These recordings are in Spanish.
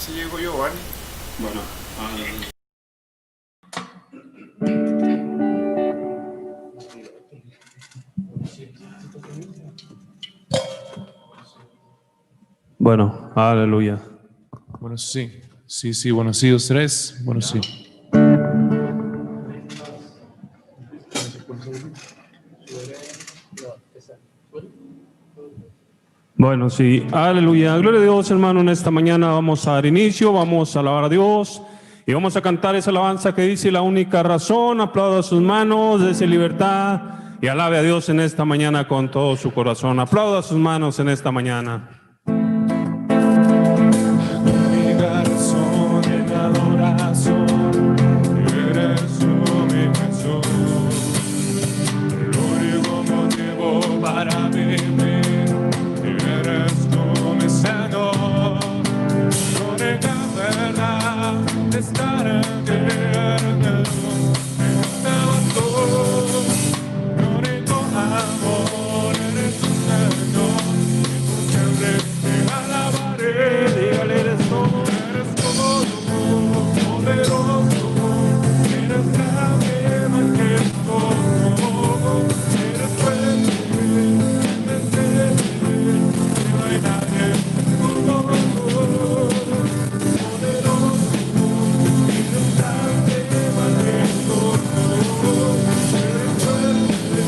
si llego yo, ¿vale? Bueno, Bueno, aleluya. Bueno, sí. Sí, bueno, sí, 2, 3. Bueno, sí. Bueno, sí, aleluya. Gloria a Dios, hermano. En esta mañana vamos a dar inicio, vamos a alabar a Dios y vamos a cantar esa alabanza que dice: la única razón. Aplauda sus manos, dese libertad y alabe a Dios en esta mañana con todo su corazón. Aplauda sus manos en esta mañana. Única razón en adoración, eres tú mi Jesús. El único motivo para vivir, eres tú mi Señor. Única verdad, estar en ti, único amor, eres tu Señor. Siempre te alabaré. Dígale, eres todo. Eres todo poderoso, eres grande, majestuoso, eres fuerte, invencible, no hay nadie como tú. Poderoso, eres grande, majestuoso, eres fuerte,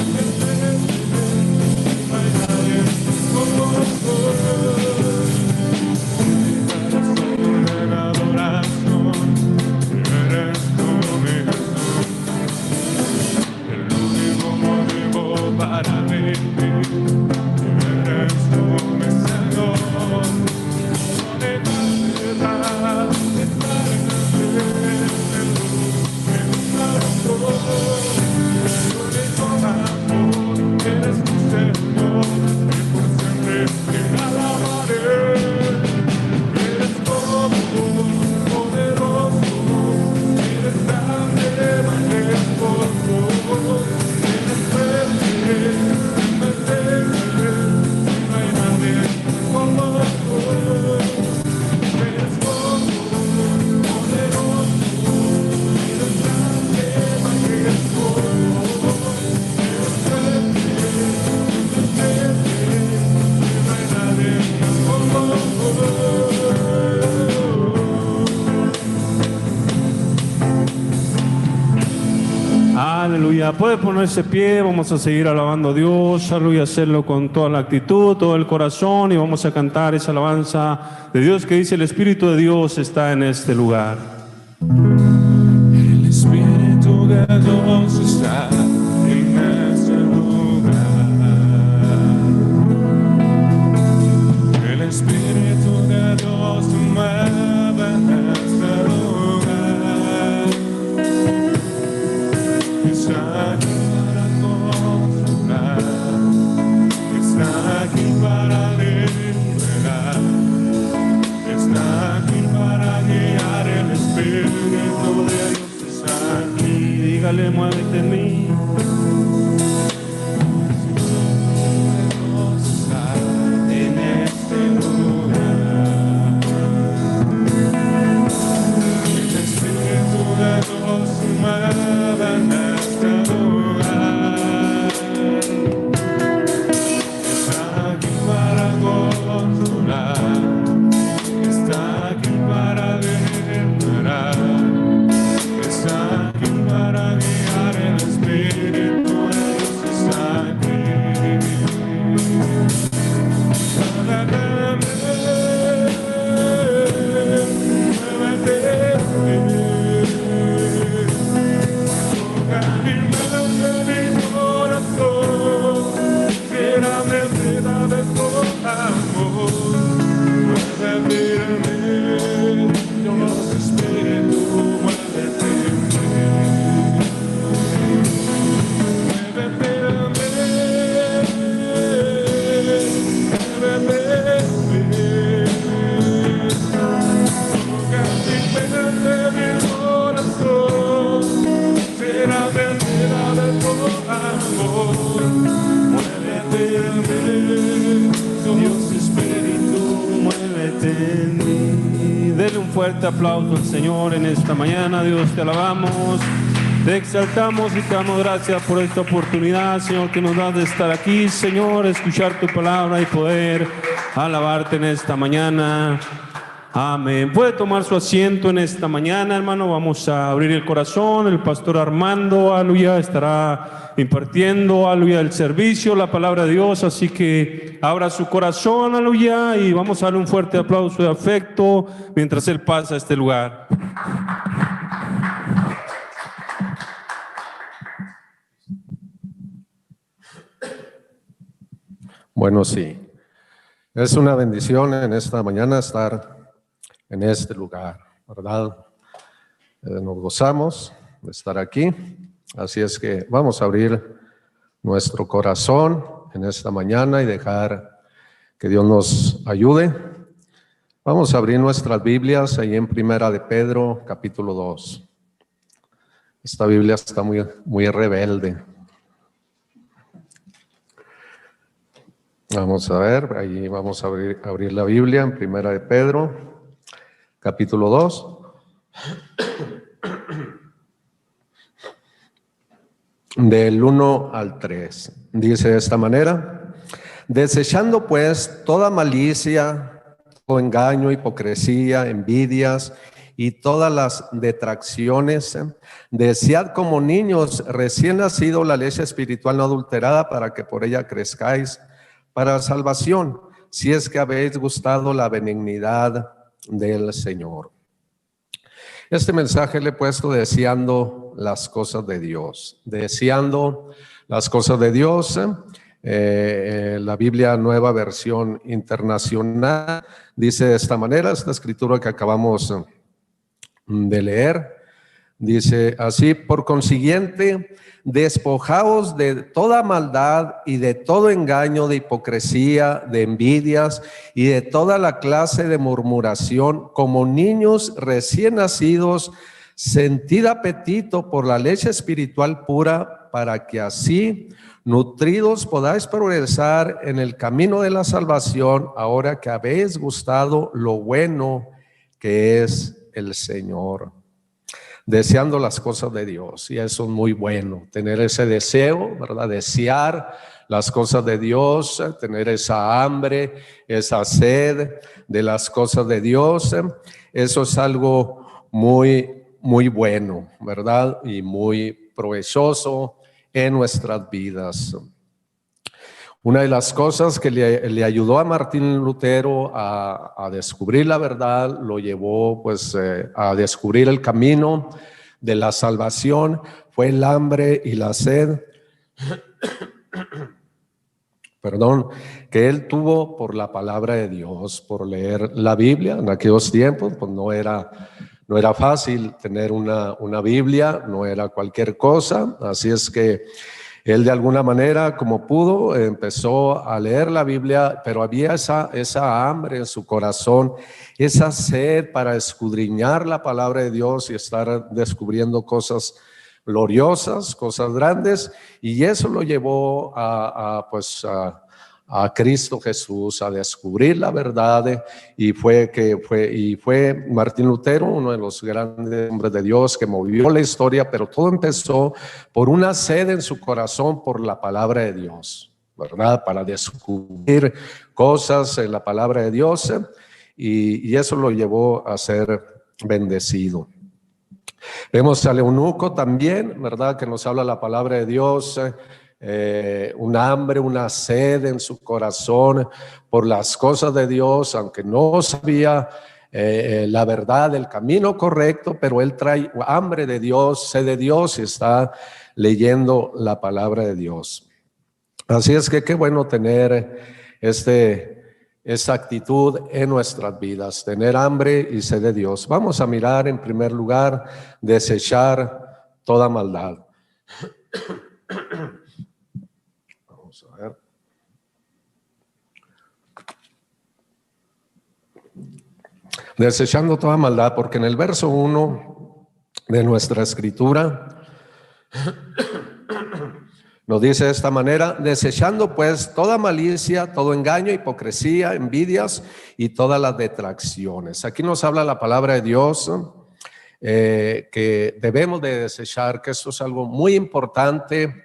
invencible, no hay nadie como tú. Eres tú mi Jesús, el único motivo para vivir. Eres tú mi Señor, única verdad, estar en único amor, eres tu Señor, y por siempre te alabaré. Eres todo poderoso, eres grande, majestuoso, eres fuerte, invencible, no hay nadie como tú. Eres todo poderoso, eres grande, majestuoso, eres fuerte, invencible, no hay nadie como tú. Aleluya. Puede ponerse de pie, vamos a seguir alabando a Dios, aleluya, hacerlo con toda la actitud, todo el corazón, y vamos a cantar esa alabanza de Dios que dice: el Espíritu de Dios está en este lugar. El Espíritu de Dios está en este lugar. El Espíritu de Dios se mueve en este lugar. Está aquí para consolar, está aquí para liberar, está aquí para guiar. El Espíritu de Dios está aquí. Dígale: muévete en mí. fuerte aplauso al Señor en esta mañana. Dios, te alabamos, te exaltamos y te damos gracias por esta oportunidad, Señor, que nos das de estar aquí, Señor, escuchar tu palabra y poder alabarte en esta mañana. Amén. Puede tomar su asiento en esta mañana, hermano. Vamos a abrir el corazón. El pastor Armando, aleluya, estará impartiendo, aleluya, el servicio, la palabra de Dios. Así que abra su corazón, aleluya, y vamos a darle un fuerte aplauso de afecto mientras él pasa a este lugar. Bueno, sí, es una bendición en esta mañana estar en este lugar, ¿verdad? Nos gozamos de estar aquí, así es que vamos a abrir nuestro corazón en esta mañana y dejar que Dios nos ayude. Vamos a abrir nuestras Biblias ahí en Primera de Pedro, capítulo 2. Esta Biblia está muy rebelde. Vamos a ver, ahí vamos a abrir la Biblia en Primera de Pedro, capítulo 2. Del 1 al 3. Dice de esta manera: desechando pues toda malicia, todo engaño, hipocresía, envidias y todas las detracciones, desead como niños recién nacidos la leche espiritual no adulterada, para que por ella crezcáis para salvación, si es que habéis gustado la benignidad del Señor. Este mensaje le he puesto deseando las cosas de Dios, deseando las cosas de Dios. La Biblia Nueva Versión Internacional dice de esta manera, esta escritura que acabamos de leer, dice así: por consiguiente, despojaos de toda maldad y de todo engaño, de hipocresía, de envidias y de toda la clase de murmuración. Como niños recién nacidos, sentid apetito por la leche espiritual pura, para que así, nutridos, podáis progresar en el camino de la salvación, ahora que habéis gustado lo bueno que es el Señor. Deseando las cosas de Dios, y eso es muy bueno, tener ese deseo, ¿verdad? Desear las cosas de Dios, tener esa hambre, esa sed de las cosas de Dios. Eso es algo muy bueno, ¿verdad? Y muy provechoso en nuestras vidas. Una de las cosas que le ayudó a Martín Lutero a descubrir la verdad, lo llevó pues a descubrir el camino de la salvación, fue el hambre y la sed, que él tuvo por la palabra de Dios, por leer la Biblia. En aquellos tiempos pues no era fácil tener una Biblia, no era cualquier cosa, así es que él de alguna manera, como pudo, empezó a leer la Biblia, pero había esa hambre en su corazón, esa sed para escudriñar la palabra de Dios y estar descubriendo cosas gloriosas, cosas grandes, y eso lo llevó a Cristo Jesús, a descubrir la verdad, y fue Martín Lutero, uno de los grandes hombres de Dios que movió la historia, pero todo empezó por una sed en su corazón por la palabra de Dios, ¿verdad? Para descubrir cosas en la palabra de Dios, y eso lo llevó a ser bendecido. Vemos al eunuco también, ¿verdad? Que nos habla la palabra de Dios, un hambre, una sed en su corazón por las cosas de Dios, aunque no sabía la verdad, el camino correcto, pero él trae hambre de Dios, sed de Dios, y está leyendo la palabra de Dios. Así es que qué bueno tener esa actitud en nuestras vidas, tener hambre y sed de Dios. Vamos a mirar en primer lugar, desechar toda maldad. Vamos a ver. Desechando toda maldad, porque en el verso 1 de nuestra escritura Nos dice de esta manera: desechando pues toda malicia, todo engaño, hipocresía, envidias y todas las detracciones. Aquí nos habla la palabra de Dios que debemos de desechar, que esto es algo muy importante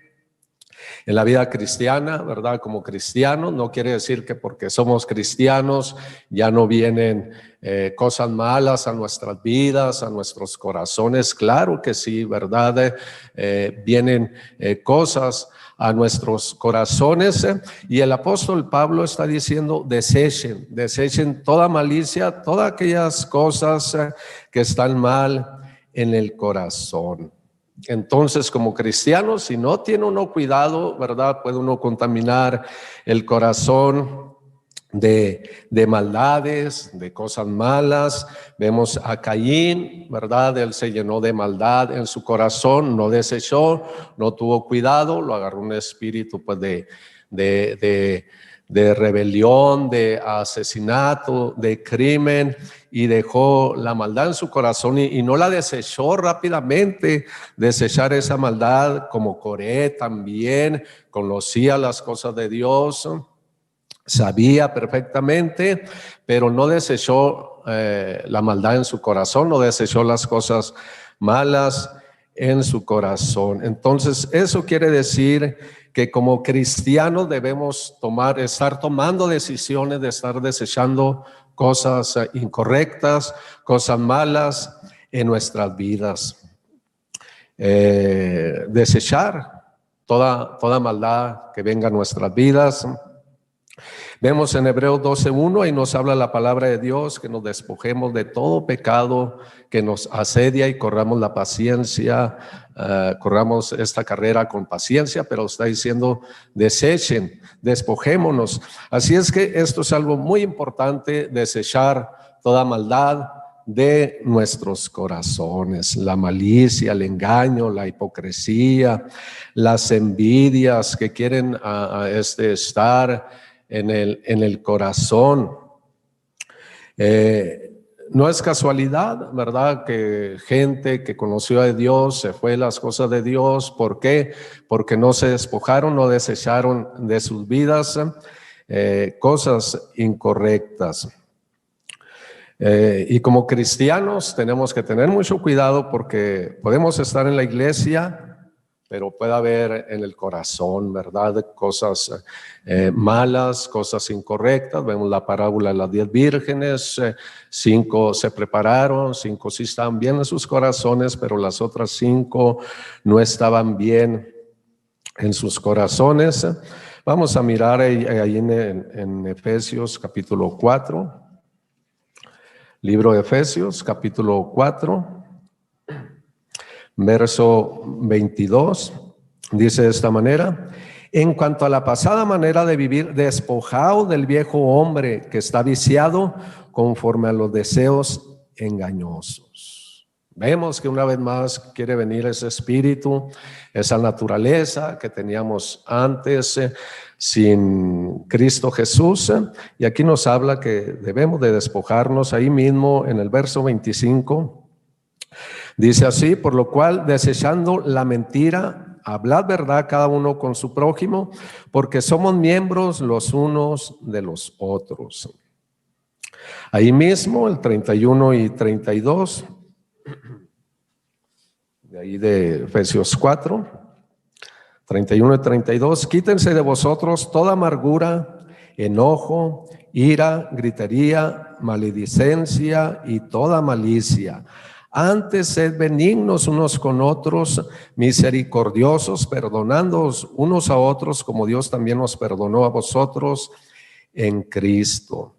en la vida cristiana, ¿verdad? Como cristianos, no quiere decir que porque somos cristianos ya no vienen cosas malas a nuestras vidas, a nuestros corazones. Claro que sí, ¿verdad? Vienen cosas a nuestros corazones, y el apóstol Pablo está diciendo: desechen toda malicia, todas aquellas cosas que están mal en el corazón. Entonces, como cristiano, si no tiene uno cuidado, ¿verdad?, puede uno contaminar el corazón de maldades, de cosas malas. Vemos a Caín, ¿verdad? Él se llenó de maldad en su corazón, no desechó, no tuvo cuidado, lo agarró un espíritu pues de rebelión, de asesinato, de crimen, y dejó la maldad en su corazón y no la desechó rápidamente. Desechar esa maldad, como Coré también conocía las cosas de Dios, sabía perfectamente, pero no desechó la maldad en su corazón, no desechó las cosas malas en su corazón. Entonces, eso quiere decir que como cristianos debemos estar tomando decisiones de estar desechando cosas incorrectas, cosas malas en nuestras vidas. Desechar toda maldad que venga a nuestras vidas. Vemos en Hebreos 12:1, ahí nos habla la palabra de Dios, que nos despojemos de todo pecado que nos asedia y corramos la paciencia, corramos esta carrera con paciencia, pero está diciendo: desechen, despojémonos. Así es que esto es algo muy importante, desechar toda maldad de nuestros corazones, la malicia, el engaño, la hipocresía, las envidias que quieren estar en el corazón. No es casualidad, ¿verdad?, que gente que conoció a Dios se fue de las cosas de Dios. ¿Por qué? Porque no se despojaron, no desecharon de sus vidas cosas incorrectas. Y como cristianos tenemos que tener mucho cuidado, porque podemos estar en la iglesia, pero puede haber en el corazón, ¿verdad?, cosas malas, cosas incorrectas. Vemos la parábola de las 10 vírgenes, 5 se prepararon, 5 sí estaban bien en sus corazones, pero las otras 5 no estaban bien en sus corazones. Vamos a mirar ahí en Efesios capítulo 4, libro de Efesios capítulo 4. Verso 22, dice de esta manera: en cuanto a la pasada manera de vivir, despojaos del viejo hombre que está viciado conforme a los deseos engañosos. Vemos que una vez más quiere venir ese espíritu, esa naturaleza que teníamos antes sin Cristo Jesús, y aquí nos habla que debemos de despojarnos. Ahí mismo en el verso 25 dice así: por lo cual, desechando la mentira, hablad verdad cada uno con su prójimo, porque somos miembros los unos de los otros. Ahí mismo el 31 y 32, de ahí de Efesios 4, 31 y 32, quítense de vosotros toda amargura, enojo, ira, gritería, maledicencia y toda malicia. Antes sed benignos unos con otros, misericordiosos, perdonándoos unos a otros, como Dios también os perdonó a vosotros en Cristo.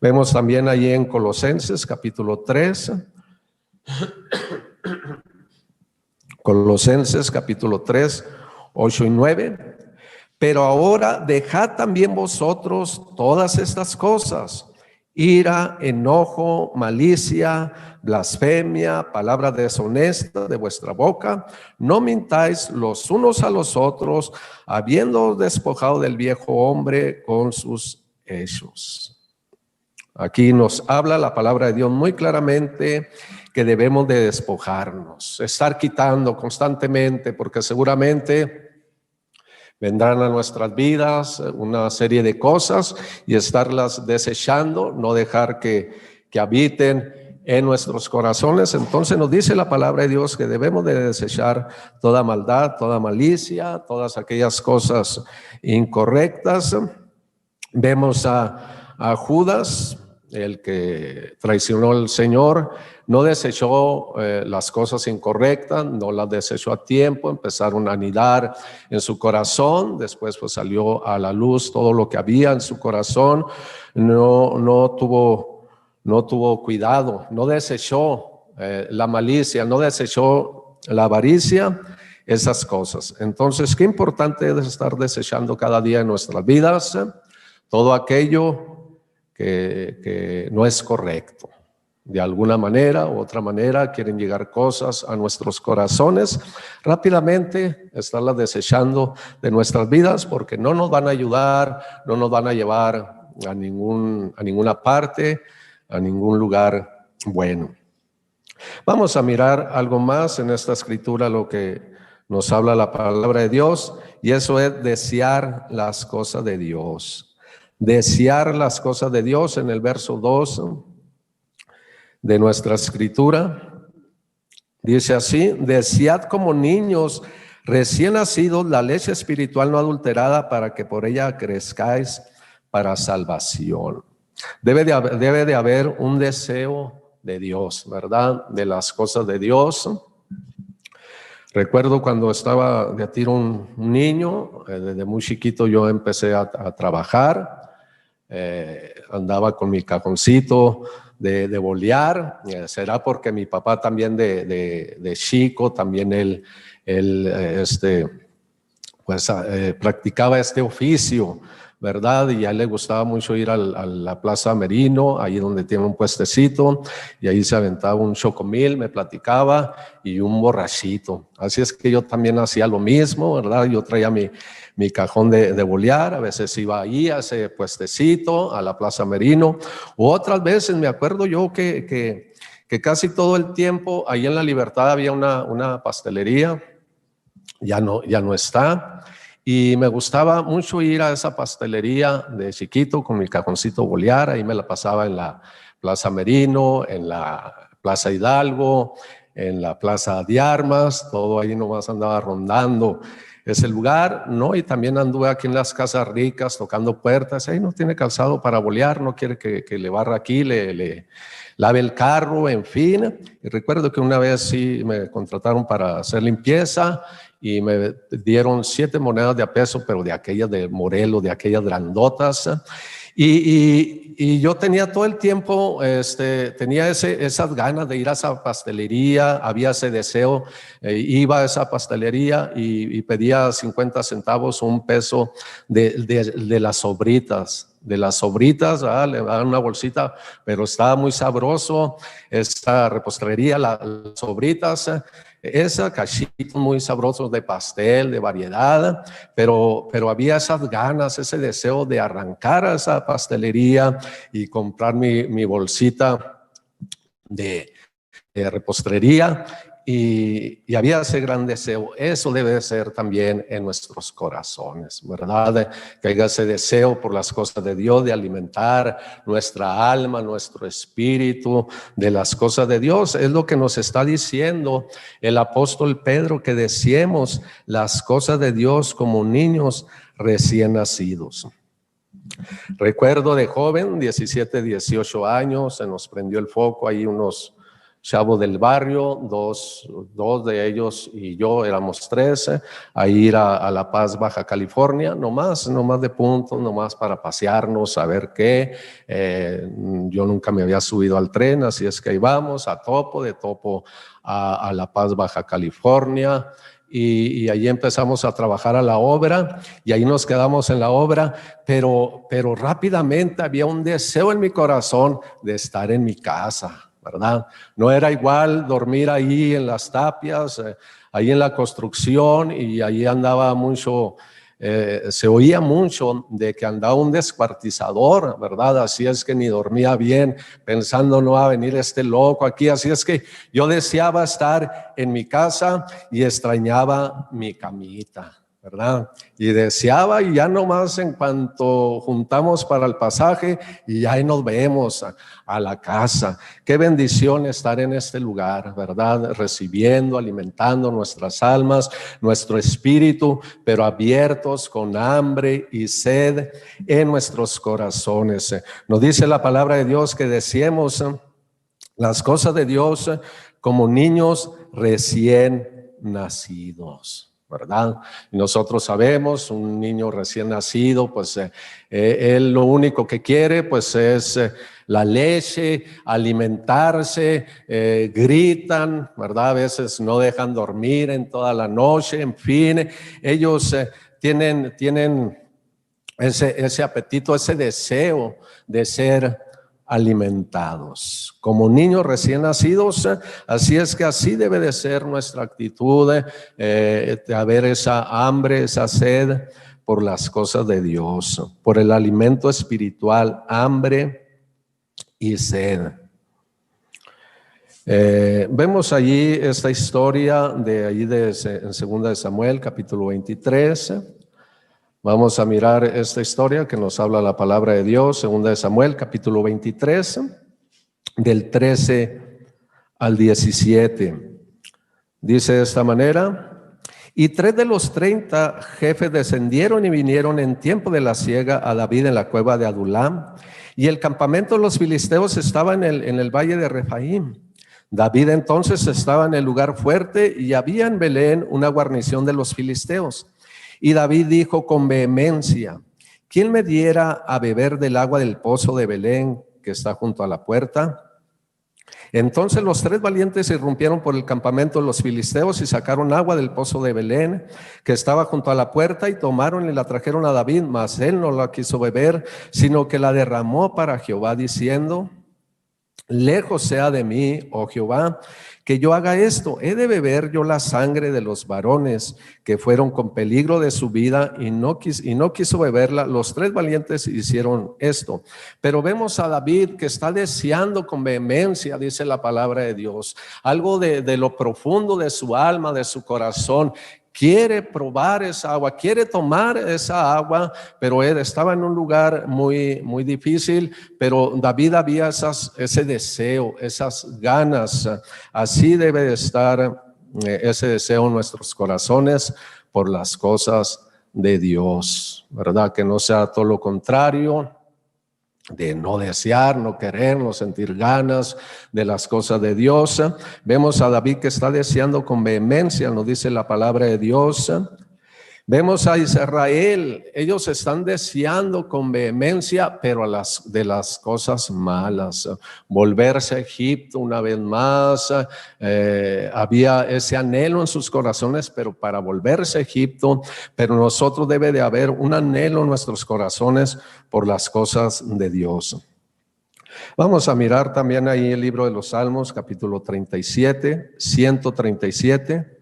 Vemos también ahí en Colosenses capítulo 3, Colosenses capítulo 3, 8 y 9. Pero ahora dejad también vosotros todas estas cosas: ira, enojo, malicia, blasfemia, palabra deshonesta de vuestra boca. No mintáis los unos a los otros, habiendo despojado del viejo hombre con sus hechos. Aquí nos habla la palabra de Dios muy claramente que debemos de despojarnos, estar quitando constantemente, porque seguramente vendrán a nuestras vidas una serie de cosas y estarlas desechando, no dejar que habiten en nuestros corazones. Entonces nos dice la palabra de Dios que debemos de desechar toda maldad, toda malicia, todas aquellas cosas incorrectas. Vemos a Judas, el que traicionó al Señor, no desechó las cosas incorrectas, no las desechó a tiempo, empezaron a anidar en su corazón, después pues salió a la luz todo lo que había en su corazón, no tuvo cuidado, no desechó la malicia, no desechó la avaricia, esas cosas. Entonces, qué importante es estar desechando cada día en nuestras vidas todo aquello que no es correcto. De alguna manera u otra manera quieren llegar cosas a nuestros corazones, rápidamente estarlas desechando de nuestras vidas porque no nos van a ayudar, no nos van a llevar a ninguna parte, a ningún lugar bueno. Vamos a mirar algo más en esta escritura, lo que nos habla la palabra de Dios, y eso es desear las cosas de Dios. Desear las cosas de Dios en el verso 2 de nuestra escritura. Dice así: desead como niños recién nacidos la leche espiritual no adulterada para que por ella crezcáis para salvación. Debe de haber un deseo de Dios, ¿verdad? De las cosas de Dios. Recuerdo cuando estaba de tiro un niño, desde muy chiquito yo empecé a trabajar. Andaba con mi cajoncito de bolear. Será porque mi papá también de chico, también él practicaba este oficio, ¿verdad? Y a él le gustaba mucho ir a la Plaza Merino, ahí donde tiene un puestecito, y ahí se aventaba un chocomil, me platicaba, y un borrachito. Así es que yo también hacía lo mismo, ¿verdad? Yo traía mi cajón de bolear, a veces iba ahí a ese puestecito, a la Plaza Merino, u otras veces me acuerdo yo que casi todo el tiempo ahí en La Libertad había una pastelería, ya no está. Y me gustaba mucho ir a esa pastelería de chiquito con mi cajoncito bolear. Ahí me la pasaba en la Plaza Merino, en la Plaza Hidalgo, en la Plaza de Armas, todo ahí nomás andaba rondando ese lugar, ¿no? Y también anduve aquí en las Casas Ricas tocando puertas. Ahí no tiene calzado para bolear, no quiere que le barra aquí, le lave el carro, en fin. Y recuerdo que una vez sí me contrataron para hacer limpieza y me dieron 7 monedas de a peso, pero de aquellas de Morelos, de aquellas grandotas. Y yo tenía todo el tiempo, tenía esas ganas de ir a esa pastelería, había ese deseo, iba a esa pastelería y pedía 50 centavos o un peso de las sobritas. De las sobritas, le daban una bolsita, pero estaba muy sabroso esa repostería, las sobritas, esa cachitos muy sabrosos de pastel, de variedad, pero había esas ganas, ese deseo de arrancar a esa pastelería y comprar mi bolsita de repostería. Y había ese gran deseo. Eso debe de ser también en nuestros corazones, ¿verdad? Que haya ese deseo por las cosas de Dios, de alimentar nuestra alma, nuestro espíritu de las cosas de Dios. Es lo que nos está diciendo el apóstol Pedro, que deseemos las cosas de Dios como niños recién nacidos. Recuerdo de joven, 17, 18 años, se nos prendió el foco ahí unos chavos del barrio, dos de ellos y yo éramos 13, a ir a La Paz, Baja California, nomás de punto, nomás para pasearnos, a ver qué. Yo nunca me había subido al tren, así es que íbamos de Topo a La Paz, Baja California. Y allí empezamos a trabajar a la obra y ahí nos quedamos en la obra, pero rápidamente había un deseo en mi corazón de estar en mi casa, ¿verdad? No era igual dormir ahí en las tapias, ahí en la construcción, y ahí andaba mucho, se oía mucho de que andaba un descuartizador, ¿verdad? Así es que ni dormía bien, pensando no va a venir este loco aquí. Así es que yo deseaba estar en mi casa y extrañaba mi camita, ¿verdad? Y deseaba, y ya nomás en cuanto juntamos para el pasaje, y ahí nos vemos a la casa. Qué bendición estar en este lugar, ¿verdad? Recibiendo, alimentando nuestras almas, nuestro espíritu, pero abiertos con hambre y sed en nuestros corazones. Nos dice la palabra de Dios que deseemos las cosas de Dios como niños recién nacidos, ¿verdad? Y nosotros sabemos, un niño recién nacido, pues él lo único que quiere pues es la leche, alimentarse, gritan, ¿verdad? A veces no dejan dormir en toda la noche, en fin, ellos tienen ese apetito, ese deseo de ser alimentados como niños recién nacidos. Así es que así debe de ser nuestra actitud, de haber esa hambre, esa sed por las cosas de Dios, por el alimento espiritual, hambre y sed. Vemos allí esta historia de allí en 2 de Samuel capítulo 23. Vamos a mirar esta historia que nos habla la palabra de Dios, 2 de Samuel, capítulo 23, del 13 al 17. Dice de esta manera: y 3 de los 30 jefes descendieron y vinieron en tiempo de la siega a David en la cueva de Adulam, y el campamento de los filisteos estaba en el valle de Refaim. David entonces estaba en el lugar fuerte, y había en Belén una guarnición de los filisteos. Y David dijo con vehemencia: ¿quién me diera a beber del agua del pozo de Belén que está junto a la puerta? Entonces los 3 valientes irrumpieron por el campamento de los filisteos y sacaron agua del pozo de Belén que estaba junto a la puerta, y tomaron y la trajeron a David, mas él no la quiso beber, sino que la derramó para Jehová, diciendo: lejos sea de mí, oh Jehová, que yo haga esto. He de beber yo la sangre de los varones que fueron con peligro de su vida, y no quiso beberla. Los 3 valientes hicieron esto. Pero vemos a David que está deseando con vehemencia, dice la palabra de Dios, algo de lo profundo de su alma, de su corazón. Quiere probar esa agua, quiere tomar esa agua, pero él estaba en un lugar muy, muy difícil. Pero David había ese deseo, esas ganas. Así debe de estar ese deseo en nuestros corazones por las cosas de Dios, ¿verdad? Que no sea todo lo contrario, de no desear, no querer, no sentir ganas de las cosas de Dios. Vemos a David que está deseando con vehemencia, nos dice la palabra de Dios. Vemos a Israel, ellos están deseando con vehemencia, pero de las cosas malas. Volverse a Egipto una vez más, había ese anhelo en sus corazones, pero para volverse a Egipto. Pero nosotros debe de haber un anhelo en nuestros corazones por las cosas de Dios. Vamos a mirar también ahí el libro de los Salmos, capítulo 37, 137.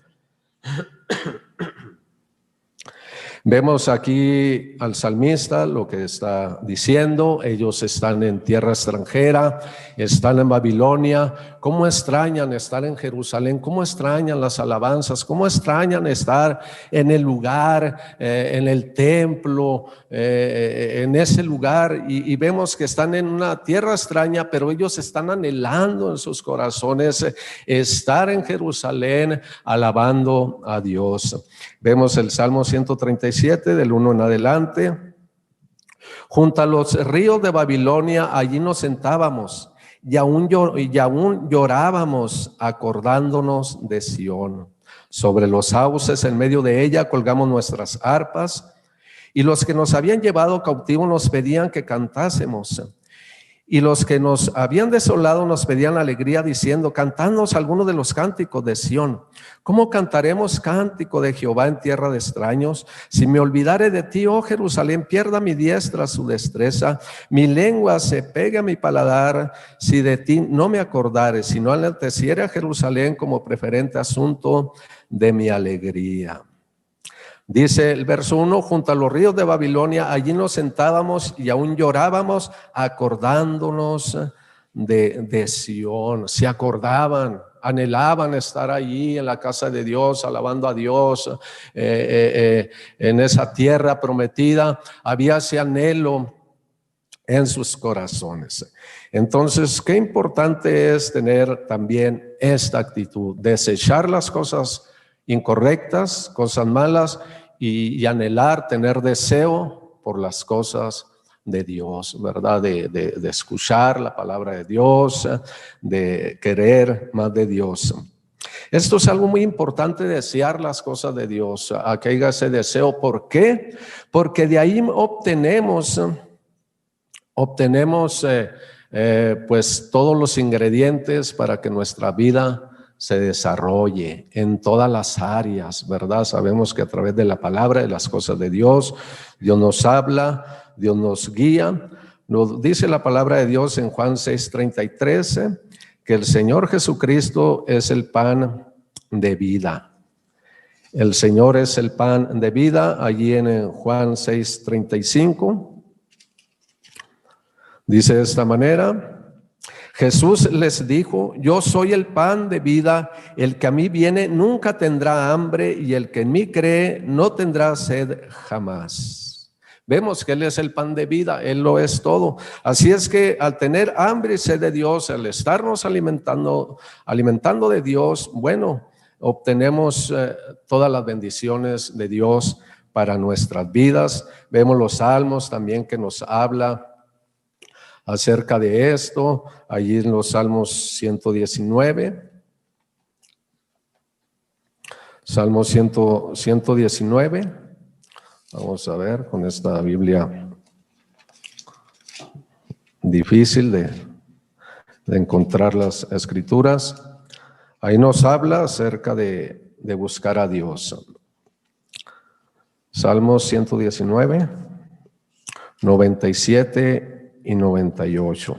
Vemos aquí al salmista lo que está diciendo. Ellos están en tierra extranjera, están en Babilonia. ¿Cómo extrañan estar en Jerusalén? ¿Cómo extrañan las alabanzas? ¿Cómo extrañan estar en el lugar, en el templo, en ese lugar? Y vemos que están en una tierra extraña, pero ellos están anhelando en sus corazones estar en Jerusalén, alabando a Dios. Vemos el Salmo 137 del 1 en adelante. Junto a los ríos de Babilonia, allí nos sentábamos y aún llorábamos acordándonos de Sión. Sobre los sauces en medio de ella colgamos nuestras arpas, y los que nos habían llevado cautivos nos pedían que cantásemos. Y los que nos habían desolado nos pedían alegría, diciendo: cantadnos algunos de los cánticos de Sión. ¿Cómo cantaremos cántico de Jehová en tierra de extraños? Si me olvidare de ti, oh Jerusalén, pierda mi diestra su destreza, mi lengua se pegue a mi paladar, si de ti no me acordare, si no enalteciere a Jerusalén como preferente asunto de mi alegría. Dice el verso 1: junto a los ríos de Babilonia, allí nos sentábamos y aún llorábamos acordándonos de Sión. Se acordaban, anhelaban estar allí en la casa de Dios, alabando a Dios, en esa tierra prometida. Había ese anhelo en sus corazones. Entonces, qué importante es tener también esta actitud, desechar las cosas incorrectas, cosas malas, y anhelar, tener deseo por las cosas de Dios, ¿verdad? De escuchar la palabra de Dios, de querer más de Dios. Esto es algo muy importante, desear las cosas de Dios, a que haya ese deseo. ¿Por qué? Porque de ahí obtenemos pues todos los ingredientes para que nuestra vida se desarrolle en todas las áreas, ¿verdad? Sabemos que a través de la palabra, de las cosas de Dios, Dios nos habla, Dios nos guía. Nos dice la palabra de Dios en Juan 6:33, que el Señor Jesucristo es el pan de vida. El Señor es el pan de vida. Allí en Juan 6:35 dice de esta manera: Jesús les dijo: yo soy el pan de vida, el que a mí viene nunca tendrá hambre, y el que en mí cree no tendrá sed jamás. Vemos que Él es el pan de vida, Él lo es todo. Así es que al tener hambre y sed de Dios, al estarnos alimentando de Dios, bueno, obtenemos todas las bendiciones de Dios para nuestras vidas. Vemos los salmos también que nos habla acerca de esto, allí en los Salmos 119. Salmo 119. Vamos a ver con esta Biblia difícil de encontrar las escrituras. Ahí nos habla acerca de buscar a Dios. Salmos 119, 97 y 98.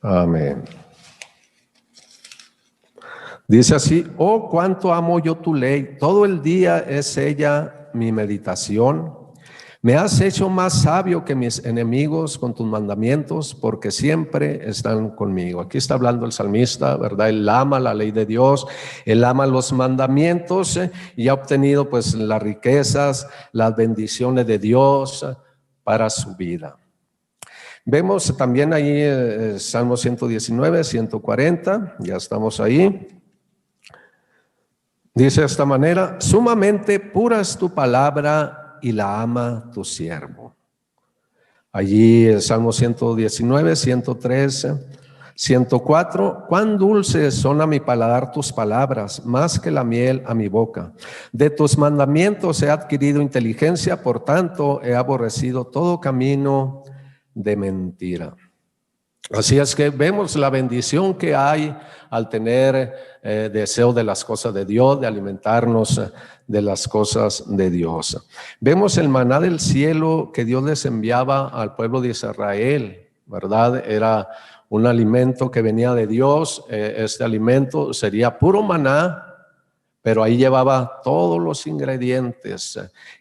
Amén. Dice así: oh, cuánto amo yo tu ley, todo el día es ella mi meditación. Me has hecho más sabio que mis enemigos con tus mandamientos, porque siempre están conmigo. Aquí está hablando el salmista, ¿verdad? Él ama la ley de Dios, él ama los mandamientos, y ha obtenido pues las riquezas, las bendiciones de Dios para su vida. Vemos también ahí Salmo 119, 140, ya estamos ahí. Dice de esta manera: sumamente pura es tu palabra y la ama tu siervo. Allí el Salmo 119, 113, 104. Cuán dulces son a mi paladar tus palabras, más que la miel a mi boca. De tus mandamientos he adquirido inteligencia, por tanto he aborrecido todo camino de mentira. Así es que vemos la bendición que hay al tener deseo de las cosas de Dios, de alimentarnos de las cosas de Dios. Vemos el maná del cielo que Dios les enviaba al pueblo de Israel, ¿verdad? Era un alimento que venía de Dios. Este alimento sería puro maná, pero ahí llevaba todos los ingredientes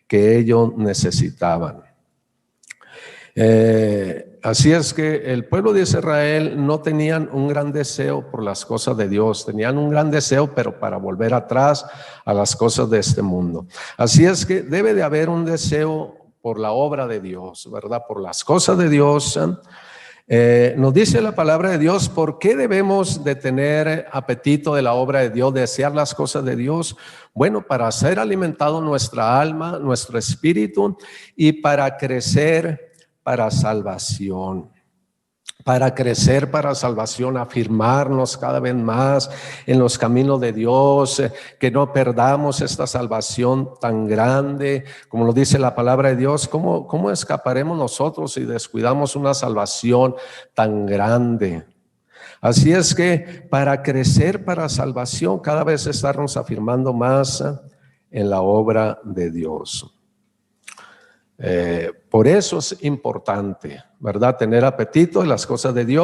que ellos necesitaban. Así es que el pueblo de Israel no tenían un gran deseo por las cosas de Dios, tenían un gran deseo, pero para volver atrás a las cosas de este mundo. Así es que debe de haber un deseo por la obra de Dios, ¿verdad? Por las cosas de Dios. Nos dice la palabra de Dios: ¿por qué debemos de tener apetito de la obra de Dios, desear las cosas de Dios? Bueno, para ser alimentado nuestra alma, nuestro espíritu, y para crecer para salvación. Para crecer para salvación, afirmarnos cada vez más en los caminos de Dios, que no perdamos esta salvación tan grande, como lo dice la palabra de Dios. ¿Cómo escaparemos nosotros si descuidamos una salvación tan grande? Así es que para crecer para salvación, cada vez estarnos afirmando más en la obra de Dios. Por eso es importante, ¿verdad? Tener apetito en las cosas de Dios.